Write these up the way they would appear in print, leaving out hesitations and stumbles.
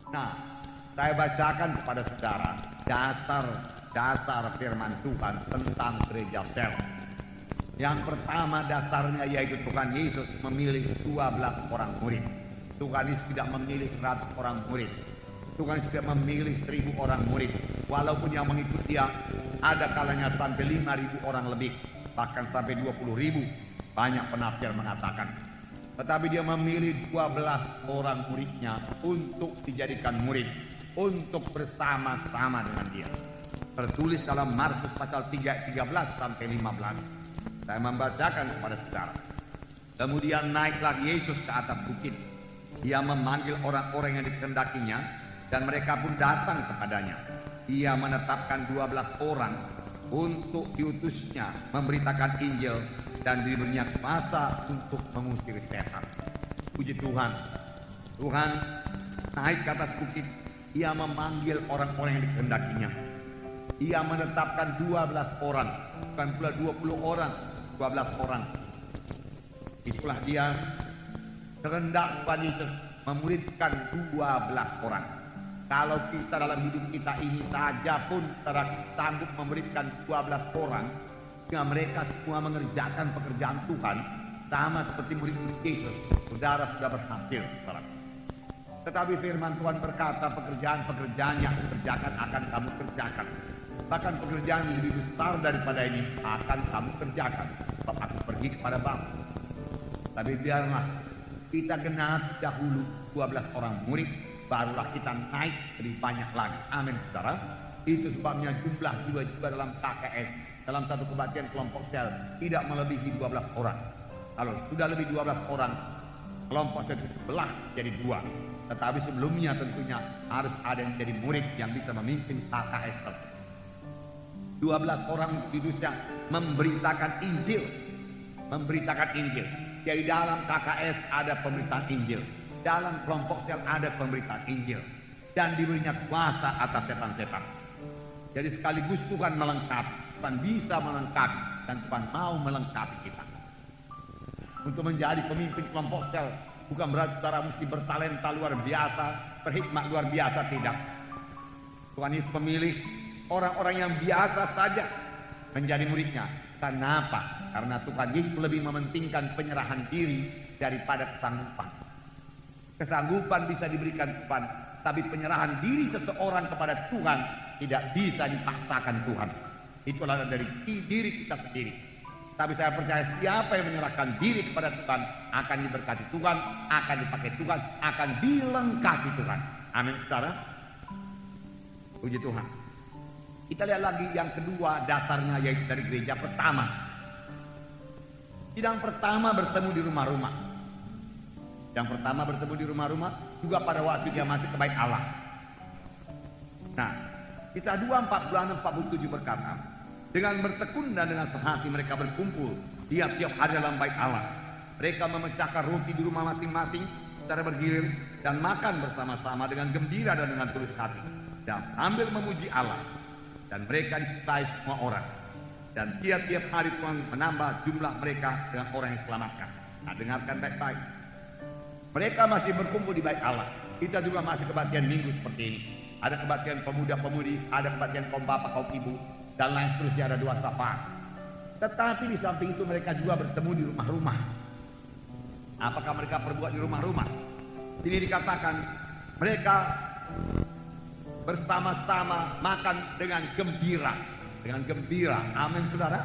Nah, saya bacakan kepada saudara dasar firman Tuhan tentang gereja sel. Yang pertama dasarnya yaitu Tuhan Yesus memilih 12 orang murid. Tuhan Yesus tidak memilih 100 orang murid. Tuhan Yesus tidak memilih 1000 orang murid. Walaupun yang mengikuti dia ada kalanya sampai 5.000 orang lebih, bahkan sampai 20.000. Banyak penafsir mengatakan. Tetapi dia memilih 12 orang muridnya untuk dijadikan murid, untuk bersama-sama dengan dia. Tertulis dalam Markus pasal 3, 13 sampai 15. Saya membacakan kepada saudara. Kemudian naiklah Yesus ke atas bukit. Dia memanggil orang-orang yang dikehendakinya, dan mereka pun datang kepadanya. Ia menetapkan 12 orang untuk diutusnya memberitakan Injil dan diberinya kuasa untuk mengusir setan. Puji Tuhan. Tuhan naik ke atas bukit. Ia memanggil orang-orang yang dikehendakinya. Ia menetapkan 12 orang, bukan pula 20 orang, 12 orang. Itulah dia kehendak Tuhan Yesus memuridkan 12 orang. Kalau kita dalam hidup kita ini saja pun sanggup memberikan 12 orang, sehingga mereka semua mengerjakan pekerjaan Tuhan sama seperti murid Yesus, saudara sudah berhasil. Tetapi firman Tuhan berkata pekerjaan-pekerjaan yang dikerjakan akan kamu kerjakan. Bahkan pekerjaan yang lebih besar daripada ini akan kamu kerjakan. Sebab aku pergi kepada Bapa. Tapi biarlah kita genap dahulu 12 orang murid, barulah kita naik lebih banyak lagi. Amin, saudara. Itu sebabnya jumlah jiwa-jiwa dalam KKS, dalam satu kebaktian kelompok sel, tidak melebihi 12 orang. Kalau sudah lebih 12 orang, kelompok sel itu sebelah jadi 2. Tetapi sebelumnya tentunya harus ada yang jadi murid yang bisa memimpin KKS. 12 orang kudusnya memberitakan Injil. Memberitakan Injil. Jadi dalam KKS ada pemberitaan Injil. Dalam kelompok sel ada pemberitaan Injil. Dan diberinya kuasa atas setan-setan. Jadi sekaligus Tuhan melengkapi. Tuhan bisa melengkapi. Dan Tuhan mau melengkapi kita. Untuk menjadi pemimpin kelompok sel, bukan berarti saudara mesti bertalenta luar biasa, berhikmat luar biasa, tidak. Tuhan Yesus memilih orang-orang yang biasa saja menjadi muridnya. Karena apa? Karena Tuhan Yesus lebih mementingkan penyerahan diri daripada kesanggupan. Kesanggupan bisa diberikan Tuhan, tapi penyerahan diri seseorang kepada Tuhan tidak bisa dipaksakan Tuhan. Itulah dari diri kita sendiri. Tapi saya percaya siapa yang menyerahkan diri kepada Tuhan akan diberkati Tuhan, akan dipakai Tuhan, akan dilengkapi Tuhan. Amin, saudara. Puji Tuhan. Kita lihat lagi yang kedua dasarnya, yaitu dari gereja pertama. Sidang pertama bertemu di rumah-rumah. Yang pertama bertemu di rumah-rumah juga pada waktu dia masih ke bait Allah. Nah, Kisah 2, 46-47 berkata, dengan bertekun dan dengan sehati mereka berkumpul tiap-tiap hari dalam bait Allah. Mereka memecahkan roti di rumah masing-masing secara bergilir dan makan bersama-sama dengan gembira dan dengan tulus hati dan sambil memuji Allah. Dan mereka disukai semua orang. Dan tiap-tiap hari Tuhan menambah jumlah mereka dengan orang yang selamatkan. Nah, dengarkan baik-baik. Mereka masih berkumpul di bait Allah. Kita juga masih kebaktian minggu seperti ini. Ada kebaktian pemuda-pemudi, ada kebaktian kaum bapak, kaum ibu, dan lain seterusnya, ada 2 safar. Tetapi di samping itu mereka juga bertemu di rumah-rumah. Apakah mereka perbuat di rumah-rumah? Ini dikatakan mereka bersama-sama makan dengan gembira. Dengan gembira. Amin, saudara.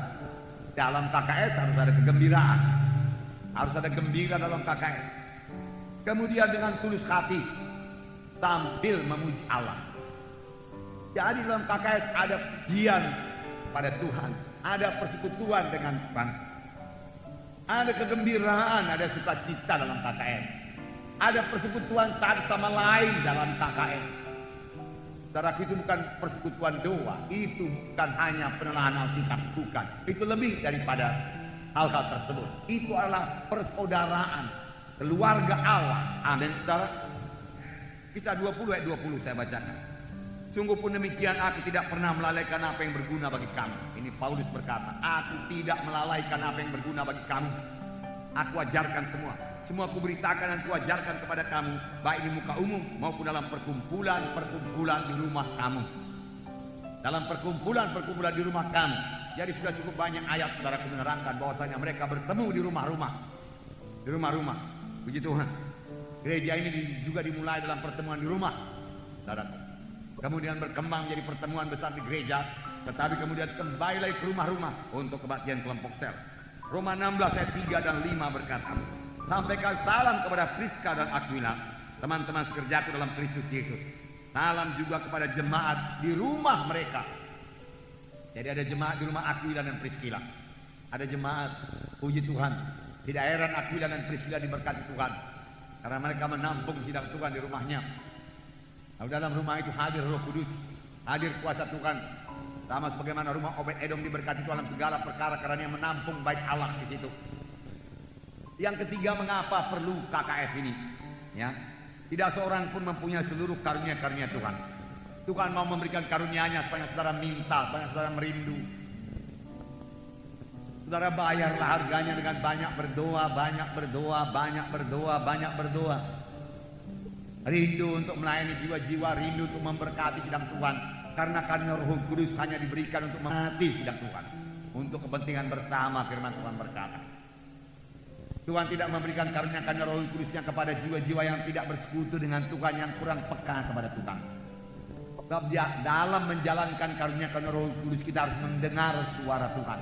Dalam KKS harus ada kegembiraan. Harus ada gembira dalam KKS. Kemudian dengan tulus hati sambil memuji Allah. Jadi dalam KKS ada pujian pada Tuhan, ada persekutuan dengan Tuhan, ada kegembiraan, ada sukacita dalam KKS, ada persekutuan satu sama lain dalam KKS. Saudara, itu bukan persekutuan doa, itu bukan hanya penelahan Alkitab, bukan. Itu lebih daripada hal-hal tersebut. Itu adalah persaudaraan, keluarga Allah. Amin, saudara. Kisah 20 ayat 20 saya bacakan. Sungguh pun demikian, aku tidak pernah melalaikan apa yang berguna bagi kamu. Ini Paulus berkata, aku tidak melalaikan apa yang berguna bagi kamu. Aku ajarkan semua. Semua aku beritakan dan aku ajarkan kepada kamu, baik di muka umum maupun dalam perkumpulan di rumah kamu. Dalam perkumpulan di rumah kamu. Jadi sudah cukup banyak ayat saudaraku menerangkan bahwasanya mereka bertemu di rumah-rumah. Di rumah-rumah. Puji Tuhan. Gereja ini juga dimulai dalam pertemuan di rumah. Saudaraku. Kemudian berkembang menjadi pertemuan besar di gereja, tetapi kemudian kembali lagi ke rumah-rumah untuk kebaktian kelompok sel. Roma 16 ayat 3 dan 5 berkata, sampaikan salam kepada Priska dan Aquila, teman-teman sekerjaku dalam Kristus Yesus. Salam juga kepada jemaat di rumah mereka. Jadi ada jemaat di rumah Aquila dan Priscilla. Ada jemaat, puji Tuhan, tidak heran Aquila dan Priscilla diberkati Tuhan, karena mereka menampung sidang Tuhan di rumahnya. Lalu dalam rumah itu hadir Roh Kudus, hadir kuasa Tuhan, sama sebagaimana rumah Obed-Edom diberkati dalam segala perkara karena dia menampung baik Allah di situ. Yang ketiga, mengapa perlu KKS ini? Ya, tidak seorang pun mempunyai seluruh karunia-karunia Tuhan. Tuhan mau memberikan karunia-Nya supaya saudara minta, supaya saudara merindu. Saudara bayarlah harganya dengan banyak berdoa, banyak berdoa, banyak berdoa, banyak berdoa. Rindu untuk melayani jiwa-jiwa, rindu untuk memberkati sidang Tuhan. Karena karunia Roh Kudus hanya diberikan untuk memberkati sidang Tuhan. Untuk kepentingan bersama, firman Tuhan berkata. Tuhan tidak memberikan karunia-karunia Roh Kudusnya kepada jiwa-jiwa yang tidak bersekutu dengan Tuhan, yang kurang peka kepada Tuhan. Sebab dalam menjalankan karunia-karunia Roh Kudus kita harus mendengar suara Tuhan.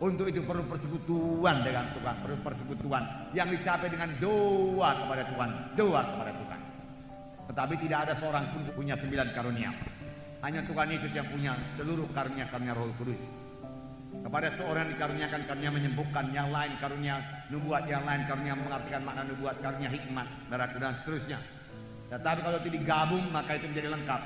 Untuk itu perlu persekutuan dengan Tuhan, perlu persekutuan yang dicapai dengan doa kepada Tuhan, doa kepada Tuhan. Tetapi tidak ada seorang pun punya 9 karunia. Hanya Tuhan Yesus yang punya seluruh karunia-karunia Roh Kudus. Kepada seorang dikaruniakan karunia menyembuhkan, yang lain karunia nubuat, yang lain karunia mengartikan makna nubuat, karunia hikmat, dan seterusnya. Tetapi kalau itu digabung maka itu menjadi lengkap.